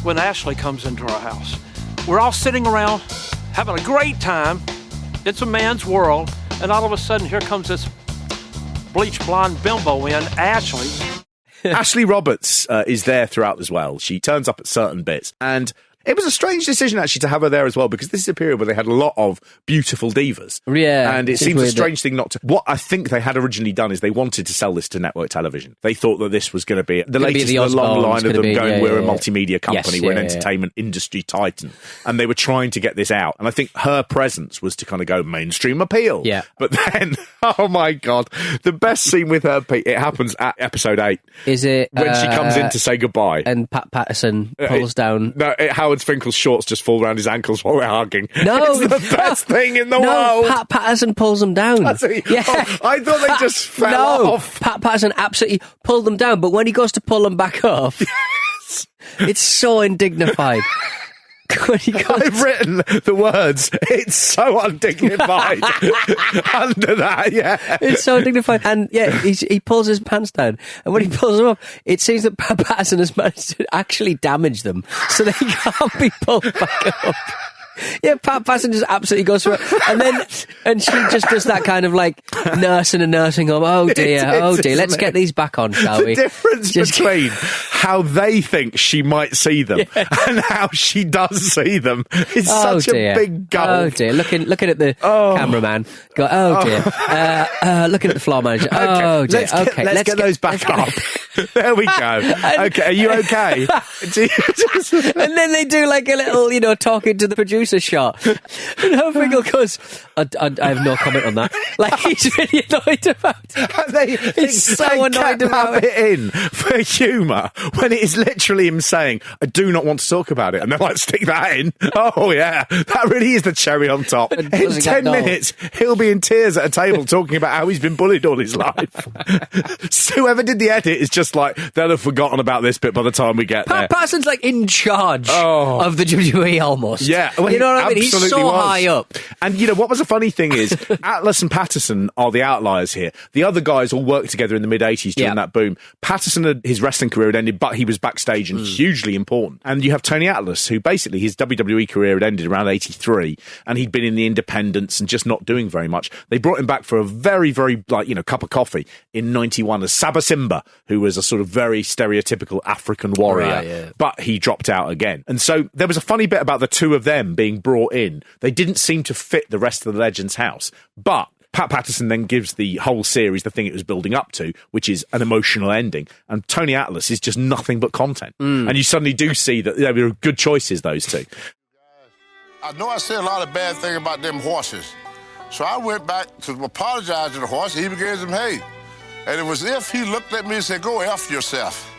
when Ashley comes into our house. We're all sitting around having a great time. It's a man's world. And all of a sudden, here comes this bleach blonde bimbo in, Ashley. Ashley Roberts is there throughout as well. She turns up at certain bits. And it was a strange decision, actually, to have her there as well, because this is a period where they had a lot of beautiful divas. Yeah. And it seems a strange thing not to... What I think they had originally done is they wanted to sell this to network television. They thought that this was going to be the latest in a long line of them going, we're a multimedia company, we're an entertainment industry titan. And they were trying to get this out. And I think her presence was to kind of go mainstream appeal. Yeah. But then, oh my God, the best scene with her, Pete, it happens at episode 8. Is it... When she comes in to say goodbye. And Pat Patterson pulls down... No, Howard Finkel's shorts just fall around his ankles while we're hugging. No, it's the best thing in the world. Pat Patterson pulls them down. Yeah. Oh, I thought they just fell off. Pat Patterson absolutely pulled them down, but when he goes to pull them back up, it's so undignified. I've written the words, it's so undignified under that, yeah. It's so undignified. And yeah, he pulls his pants down. And when he pulls them up, it seems that Pat Patterson has managed to actually damage them so they can't be pulled back up. Yeah, Pat Patterson just absolutely goes through it. And she just does that kind of like nurse in a nursing home. Oh dear, let's get these back on, shall we? The difference between how they think she might see them and how she does see them is such a big gulf. Oh dear, looking at the cameraman. Go, oh dear. Looking at the floor manager. Oh dear. Let's get those back up. There we go. Okay, are you okay? And then they do like a little, talking to the producer shot. And Finkel goes, I have no comment on that. Like, he's really annoyed about it. He's so annoyed about it in for humour when it is literally him saying, I do not want to talk about it. And they're like, stick that in. Oh, yeah. That really is the cherry on top. In 10 minutes, he'll be in tears at a table talking about how he's been bullied all his life. So whoever did the edit is just like, they'll have forgotten about this bit by the time we get there. Pat Patterson's like in charge of the WWE almost. Yeah. Well, you know what I mean? He's so high up. And what was a funny thing is, Atlas and Patterson are the outliers here. The other guys all worked together in the mid-80s during that boom. Patterson had his wrestling career had ended, but he was backstage and hugely important. And you have Tony Atlas, who basically his WWE career had ended around 83, and he'd been in the independents and just not doing very much. They brought him back for a very, very, cup of coffee in 91 as Saba Simba, who was a sort of very stereotypical African warrior. Right, yeah. But he dropped out again. And so there was a funny bit about the two of them being brought in. They didn't seem to fit the rest of the Legends house. But Pat Patterson then gives the whole series the thing it was building up to, which is an emotional ending. And Tony Atlas is just nothing but content. And you suddenly do see that they were good choices, those two. I know I said a lot of bad things about them horses. So I went back to apologize to the horse, and he gave him hay. And it was if he looked at me and said, go F yourself.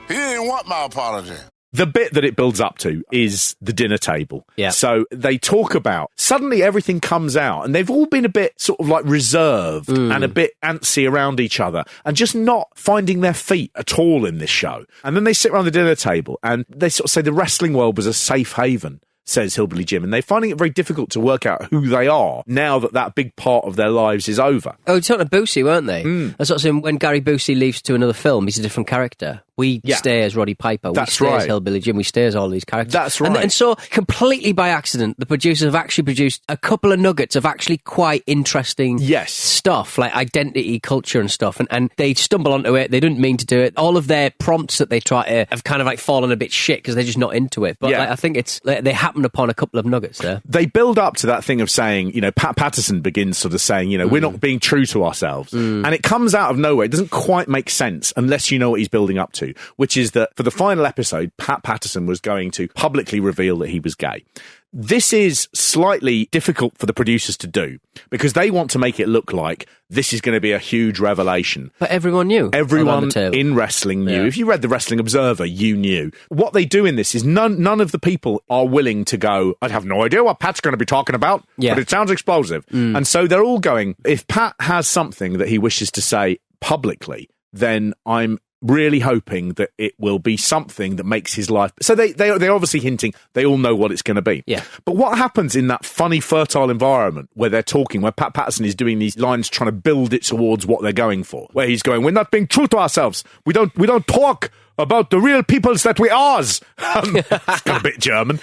He didn't want my apology. The bit that it builds up to is the dinner table. Yeah. So they talk about, suddenly everything comes out, and they've all been a bit sort of like reserved and a bit antsy around each other and just not finding their feet at all in this show. And then they sit around the dinner table and they sort of say the wrestling world was a safe haven, says Hillbilly Jim, and they're finding it very difficult to work out who they are now that big part of their lives is over. Oh, it's talking to Boosie, weren't they? That's what I'm saying. When Gary Boosie leaves to another film, he's a different character. We stay as Roddy Piper. We stay as Hillbilly Jim. We stay as all these characters. That's right. And so, completely by accident, the producers have actually produced a couple of nuggets of actually quite interesting stuff, like identity, culture and stuff. And they stumble onto it. They didn't mean to do it. All of their prompts that they try to have kind of like fallen a bit shit because they're just not into it. But I think it's they happened upon a couple of nuggets there. They build up to that thing of saying, Pat Patterson begins sort of saying, we're not being true to ourselves. And it comes out of nowhere. It doesn't quite make sense unless you know what he's building up to, which is that for the final episode, Pat Patterson was going to publicly reveal that he was gay. This is slightly difficult for the producers to do because they want to make it look like this is going to be a huge revelation. But everyone knew. Everyone in wrestling knew. Yeah. If you read the Wrestling Observer, you knew. What they do in this is none of the people are willing to go, I have no idea what Pat's going to be talking about, but it sounds explosive. And so they're all going, if Pat has something that he wishes to say publicly, then I'm really hoping that it will be something that makes his life... So they're obviously hinting they all know what it's going to be. Yeah. But what happens in that funny, fertile environment where they're talking, where Pat Patterson is doing these lines trying to build it towards what they're going for, where he's going, we're not being true to ourselves. We don't talk about the real peoples that we ours. It's got a bit German.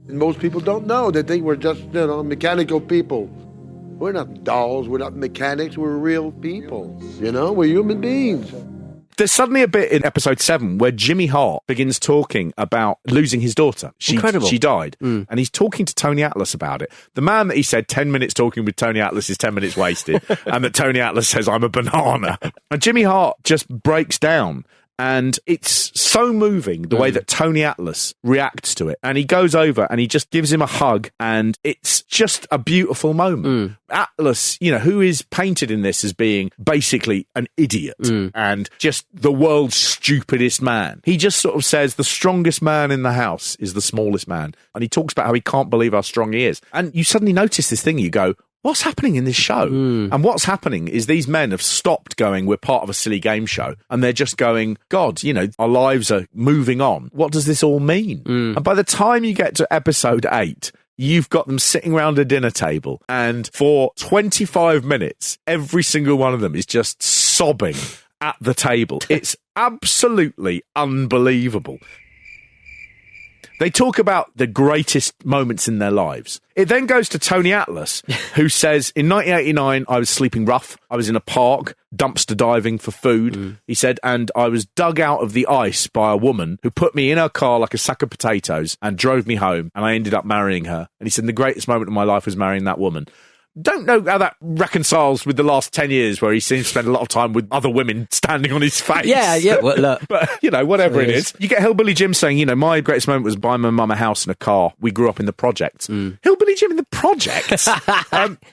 And most people don't know. They think we're just, mechanical people. We're not dolls. We're not mechanics. We're real people. We're human beings. There's suddenly a bit in episode 7 where Jimmy Hart begins talking about losing his daughter. Incredible. She died. And he's talking to Tony Atlas about it. The man that he said 10 minutes talking with Tony Atlas is 10 minutes wasted. And that Tony Atlas says, I'm a banana. And Jimmy Hart just breaks down. And it's so moving the way that Tony Atlas reacts to it. And he goes over and he just gives him a hug. And it's just a beautiful moment. Atlas, who is painted in this as being basically an idiot and just the world's stupidest man. He just sort of says the strongest man in the house is the smallest man. And he talks about how he can't believe how strong he is. And you suddenly notice this thing. You go, what's happening in this show? And what's happening is these men have stopped going, we're part of a silly game show. And they're just going, God, our lives are moving on. What does this all mean? And by the time you get to episode 8, you've got them sitting around a dinner table. And for 25 minutes, every single one of them is just sobbing at the table. It's absolutely unbelievable. They talk about the greatest moments in their lives. It then goes to Tony Atlas, who says, in 1989, I was sleeping rough. I was in a park, dumpster diving for food. He said, and I was dug out of the ice by a woman who put me in her car like a sack of potatoes and drove me home, and I ended up marrying her. And he said, the greatest moment of my life was marrying that woman. Don't know how that reconciles with the last 10 years where he seems to spend a lot of time with other women standing on his face. Yeah, well, look. But, whatever it is. You get Hillbilly Jim saying, my greatest moment was buying my mum a house and a car. We grew up in the projects. Hillbilly Jim in the projects?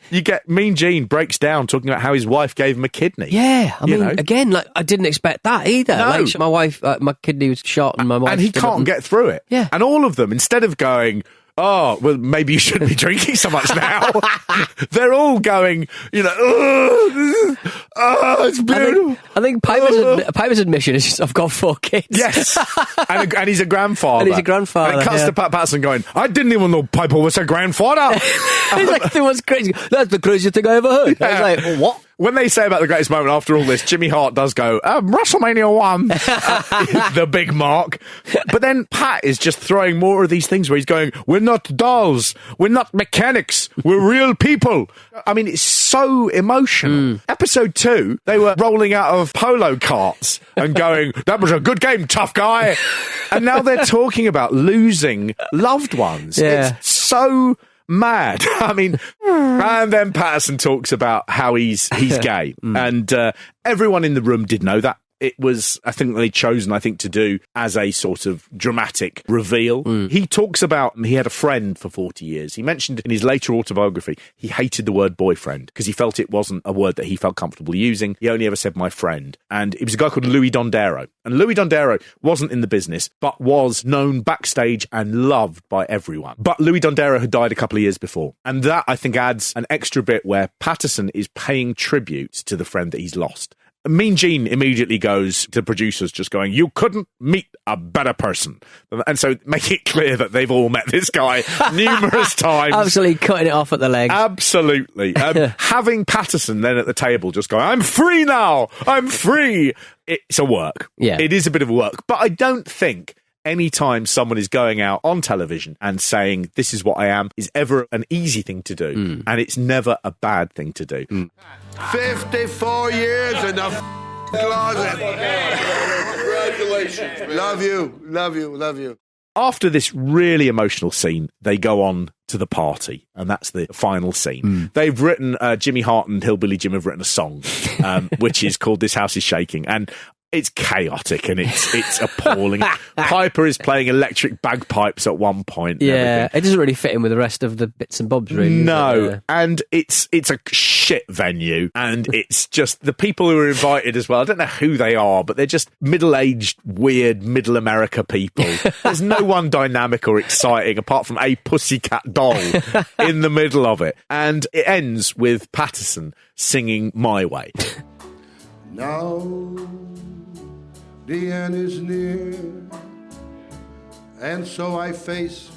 You get Mean Gene breaks down talking about how his wife gave him a kidney. Yeah, I mean, again, I didn't expect that either. No. My wife, my kidney was shot and my wife... And he can't get through it. Yeah. And all of them, instead of going... Oh, well, maybe you shouldn't be drinking so much now. They're all going, it's beautiful. I think Piper's admission is just, I've got 4 kids. Yes. and he's a grandfather. And he's a grandfather. And it cuts to Pat Patterson going, I didn't even know Piper was a grandfather. He's like, that was crazy. That's the craziest thing I ever heard. Yeah. I was like, what? When they say about the greatest moment after all this, Jimmy Hart does go, WrestleMania 1, the big mark. But then Pat is just throwing more of these things where he's going, we're not dolls, we're not mechanics, we're real people. I mean, it's so emotional. Episode 2, they were rolling out of polo carts and going, that was a good game, tough guy. And now they're talking about losing loved ones. Yeah. It's so... mad. I mean, and then Patterson talks about how he's gay. And everyone in the room did know that. It was, I think, they chosen, to do as a sort of dramatic reveal. He talks about, he had a friend for 40 years. He mentioned in his later autobiography, he hated the word boyfriend because he felt it wasn't a word that he felt comfortable using. He only ever said my friend. And it was a guy called Louis Dondero. And Louis Dondero wasn't in the business, but was known backstage and loved by everyone. But Louis Dondero had died a couple of years before. And that, I think, adds an extra bit where Patterson is paying tribute to the friend that he's lost. Mean Gene immediately goes to the producers just going, you couldn't meet a better person. And so make it clear that they've all met this guy numerous times. Absolutely cutting it off at the legs. Absolutely. Having Patterson then at the table just going, I'm free now, I'm free. It's a work. Yeah. It is a bit of a work. But I don't think anytime someone is going out on television and saying, this is what I am, is ever an easy thing to do. And it's never a bad thing to do. 54 years in the closet. Congratulations, man. Love you. After this really emotional scene, they go on to the party, and that's the final scene. They've written, Jimmy Hart and Hillbilly Jim have written a song, which is called This House Is Shaking. And it's chaotic and it's appalling. Piper is playing electric bagpipes at one point. Yeah, it doesn't really fit in with the rest of the bits and bobs, really. No, and it's a shit venue, and it's just the people who are invited as well. I don't know who they are, but they're just middle-aged, weird, middle America people. There's no one dynamic or exciting apart from a pussycat doll in the middle of it. And it ends with Patterson singing My Way. Now the end is near, and so I face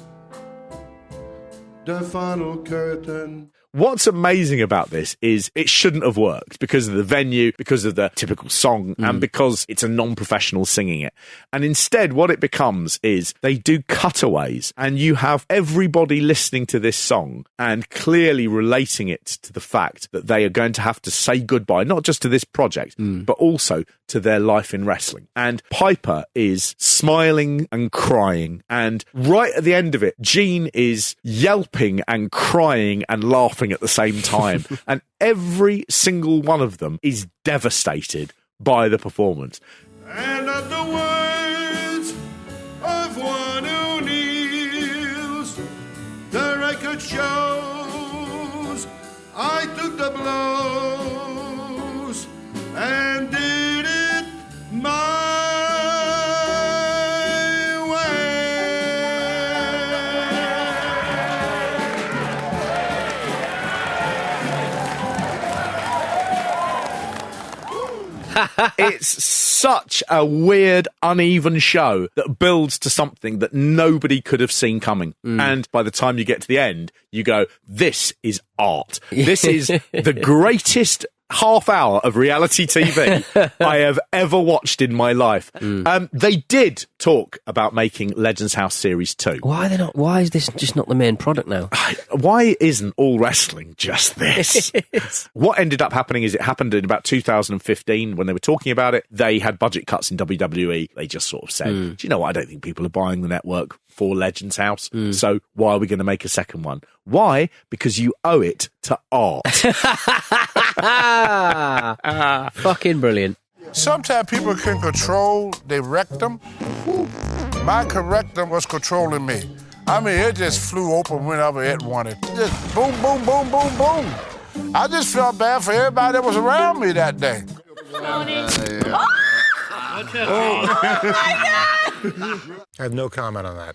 the final curtain. what's amazing about this is it shouldn't have worked because of the venue, because of the typical song, and because it's a non-professional singing it. And instead, what it becomes is they do cutaways, and you have everybody listening to this song and clearly relating it to the fact that they are going to have to say goodbye, not just to this project, but also to their life in wrestling. And Piper is smiling and crying, and right at the end of it, Gene is yelping and crying and laughing at the same time. And every single one of them is devastated by the performance. And at the words of one who kneels, the record shows I took the blows and did it my It's such a weird, uneven show that builds to something that nobody could have seen coming. And by the time you get to the end, you go, this is art. This is the greatest half hour of reality TV I have ever watched in my life. They did talk about making Legends House Series 2. Why are they not? Why is this just not the main product now? Why isn't all wrestling just this? What ended up happening is it happened in about 2015 when they were talking about it. They had budget cuts in WWE. They just sort of said, do you know what? I don't think people are buying the network for Legends House. So why are we going to make a second one? Why? Because you owe it to art. Fucking brilliant. Sometimes people can control their rectum. My rectum was controlling me. I mean, it just flew open whenever it wanted. Just boom, boom, boom, boom, boom. I just felt bad for everybody that was around me that day. I have no comment on that.